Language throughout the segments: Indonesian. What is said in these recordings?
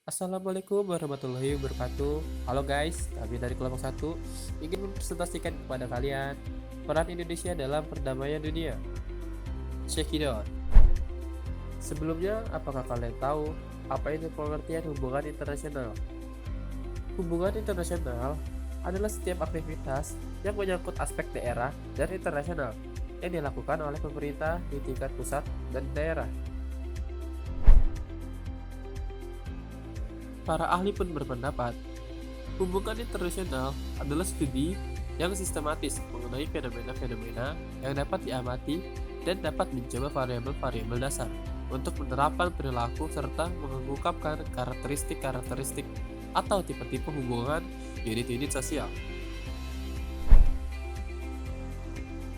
Assalamualaikum warahmatullahi wabarakatuh. Halo guys, kami dari kelompok 1 ingin mempresentasikan kepada kalian peran Indonesia dalam perdamaian dunia. Check it out. Sebelumnya, apakah kalian tahu apa itu pengertian hubungan internasional? Hubungan internasional adalah setiap aktivitas yang menyangkut aspek daerah dan internasional yang dilakukan oleh pemerintah di tingkat pusat dan daerah. Para ahli pun berpendapat, hubungan internasional adalah studi yang sistematis mengenai fenomena-fenomena yang dapat diamati dan dapat mencoba variabel-variabel dasar untuk menerapkan perilaku serta mengungkapkan karakteristik-karakteristik atau tipe-tipe hubungan unit-unit sosial.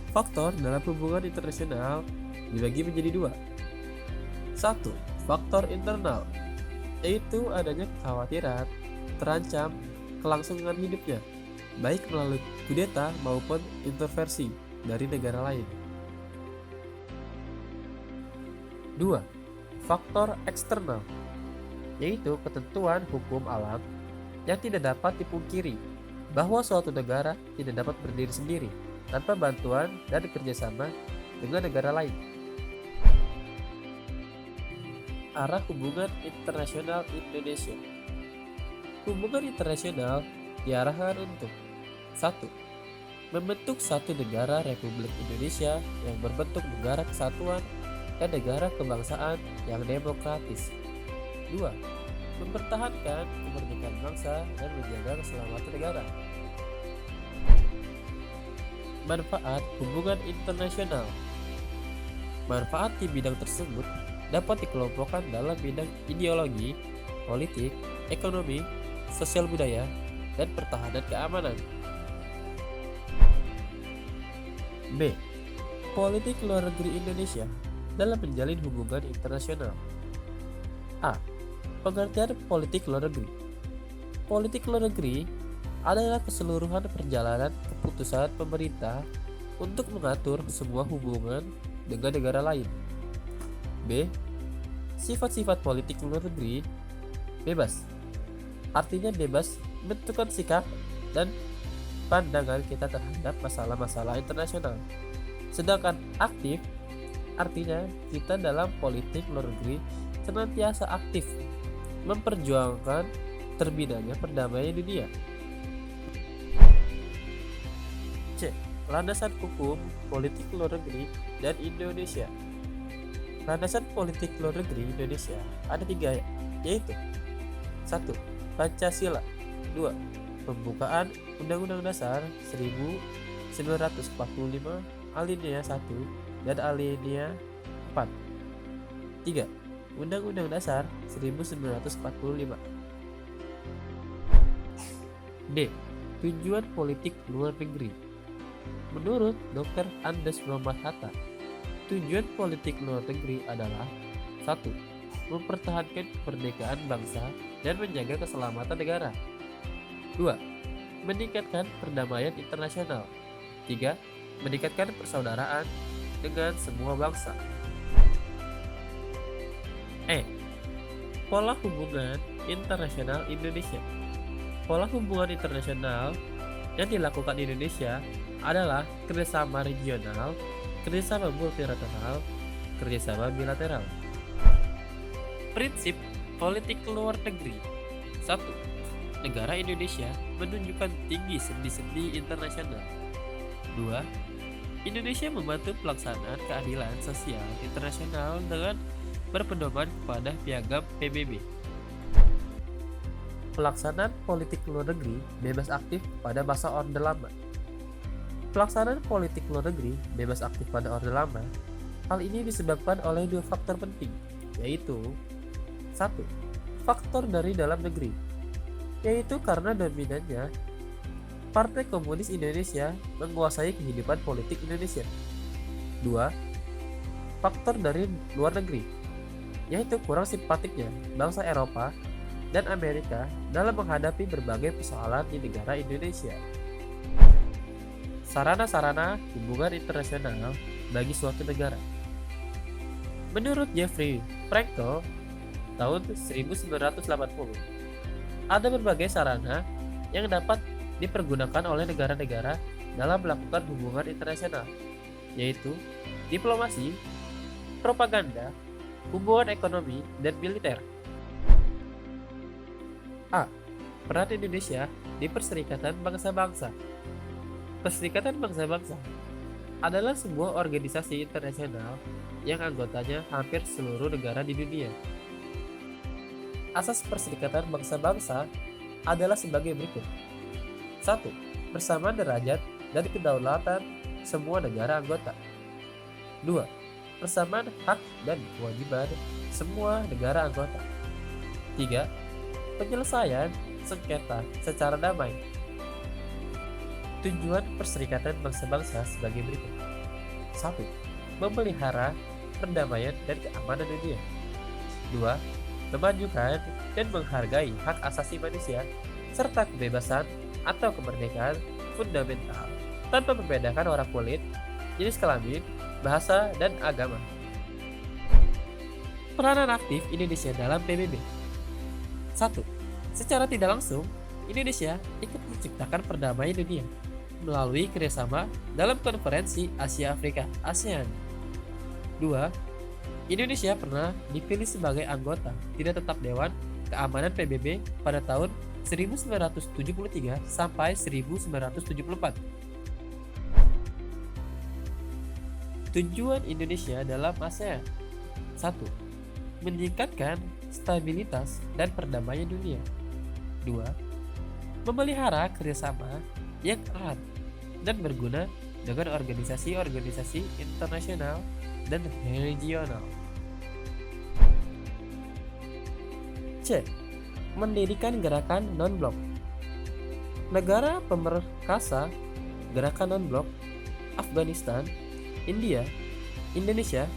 Faktor dalam hubungan internasional dibagi menjadi dua. Satu, faktor internal, yaitu adanya kekhawatiran terancam kelangsungan hidupnya, baik melalui kudeta maupun intervensi dari negara lain. 2. Faktor eksternal, yaitu ketentuan hukum alam yang tidak dapat dipungkiri bahwa suatu negara tidak dapat berdiri sendiri tanpa bantuan dan kerjasama dengan negara lain. Arah hubungan internasional Indonesia. Hubungan internasional diarahkan untuk 1. Membentuk satu negara Republik Indonesia yang berbentuk negara kesatuan dan negara kebangsaan yang demokratis. 2. Mempertahankan kemerdekaan bangsa dan menjaga keselamatan negara. Manfaat hubungan internasional. Manfaat di bidang tersebut dapat dikelompokkan dalam bidang ideologi, politik, ekonomi, sosial budaya, dan pertahanan keamanan. B. Politik luar negeri Indonesia dalam menjalin hubungan internasional. A. Pengertian politik luar negeri. Politik luar negeri adalah keseluruhan perjalanan keputusan pemerintah untuk mengatur sebuah hubungan dengan negara lain. B. Sifat-sifat politik luar negeri bebas. Artinya bebas menentukan sikap dan pandangan kita terhadap masalah-masalah internasional. Sedangkan aktif artinya kita dalam politik luar negeri senantiasa aktif memperjuangkan terbinanya perdamaian dunia. C. Landasan hukum politik luar negeri dan Indonesia. Landasan politik luar negeri Indonesia ada 3, yaitu 1. Pancasila. 2. Pembukaan Undang-Undang Dasar 1945 alinea 1 dan alinea 4. 3. Undang-Undang Dasar 1945. D. Tujuan politik luar negeri. Menurut Dr. Andes Muhammad Hatta, tujuan politik luar negeri adalah 1. Mempertahankan kemerdekaan bangsa dan menjaga keselamatan negara. 2. Meningkatkan perdamaian internasional. 3. Meningkatkan persaudaraan dengan semua bangsa. E. Pola hubungan internasional Indonesia. Pola hubungan internasional yang dilakukan Indonesia adalah kerjasama regional, kerjasama multilateral, kerjasama bilateral. Prinsip politik luar negeri. 1. Negara Indonesia menunjukkan tinggi sendi-sendi internasional. 2. Indonesia membantu pelaksanaan keadilan sosial internasional dengan berpedoman kepada piagam PBB. Pelaksanaan politik luar negeri bebas aktif pada masa Orde Lama. Pelaksanaan politik luar negeri bebas aktif pada Orde Lama, hal ini disebabkan oleh 2 faktor penting, yaitu 1. Faktor dari dalam negeri, yaitu karena dominannya Partai Komunis Indonesia menguasai kehidupan politik Indonesia. 2. Faktor dari luar negeri, yaitu kurang simpatiknya bangsa Eropa dan Amerika dalam menghadapi berbagai persoalan di negara Indonesia. Sarana-sarana hubungan internasional bagi suatu negara. Menurut Jeffrey Frankel, tahun 1980. Ada berbagai sarana yang dapat dipergunakan oleh negara-negara dalam melakukan hubungan internasional, yaitu diplomasi, propaganda, hubungan ekonomi, dan militer. A. Peran Indonesia di Perserikatan Bangsa-Bangsa. Perserikatan Bangsa-Bangsa adalah sebuah organisasi internasional yang anggotanya hampir seluruh negara di dunia. Asas Perserikatan Bangsa-Bangsa adalah sebagai berikut. 1. Persamaan derajat dan kedaulatan semua negara anggota. 2. Persamaan hak dan kewajiban semua negara anggota. 3. Penyelesaian sengketa secara damai. Tujuan Perserikatan Bangsa-Bangsa sebagai berikut. 1. Memelihara perdamaian dan keamanan dunia. 2. Memajukan dan menghargai hak asasi manusia serta kebebasan atau kemerdekaan fundamental tanpa membedakan orang kulit, jenis kelamin, bahasa, dan agama. Peranan aktif Indonesia dalam PBB. 1. Secara tidak langsung, Indonesia ikut menciptakan perdamaian dunia melalui kerjasama dalam konferensi Asia Afrika (ASEAN). 2. Indonesia pernah dipilih sebagai anggota tidak tetap Dewan Keamanan PBB pada tahun 1973 sampai 1974. Tujuan Indonesia dalam ASEAN. 1. Meningkatkan stabilitas dan perdamaian dunia. 2. Memelihara kerjasama yang erat dan berguna dengan organisasi-organisasi internasional dan regional. C. Mendirikan gerakan non-blok. Negara pemerkasa gerakan non-blok: Afghanistan, India, Indonesia,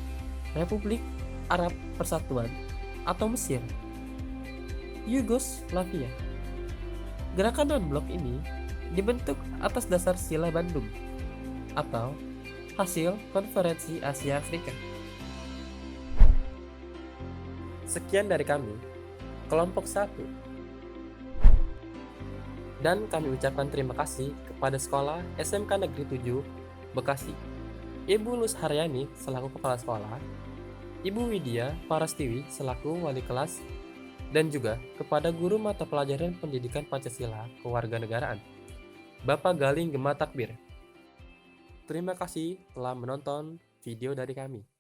Republik Arab Persatuan atau Mesir, Yugoslavia. Gerakan non-blok ini dibentuk atas dasar Sila Bandung atau hasil Konferensi Asia Afrika. Sekian dari kami, kelompok 1. Dan kami ucapkan terima kasih kepada Sekolah SMK Negeri 7, Bekasi, Ibu Lus Haryani selaku Kepala Sekolah, Ibu Widya Parastiwi selaku Wali Kelas, dan juga kepada Guru Mata Pelajaran Pendidikan Pancasila Kewarganegaraan, Bapak Galing Gema Takbir. Terima kasih telah menonton video dari kami.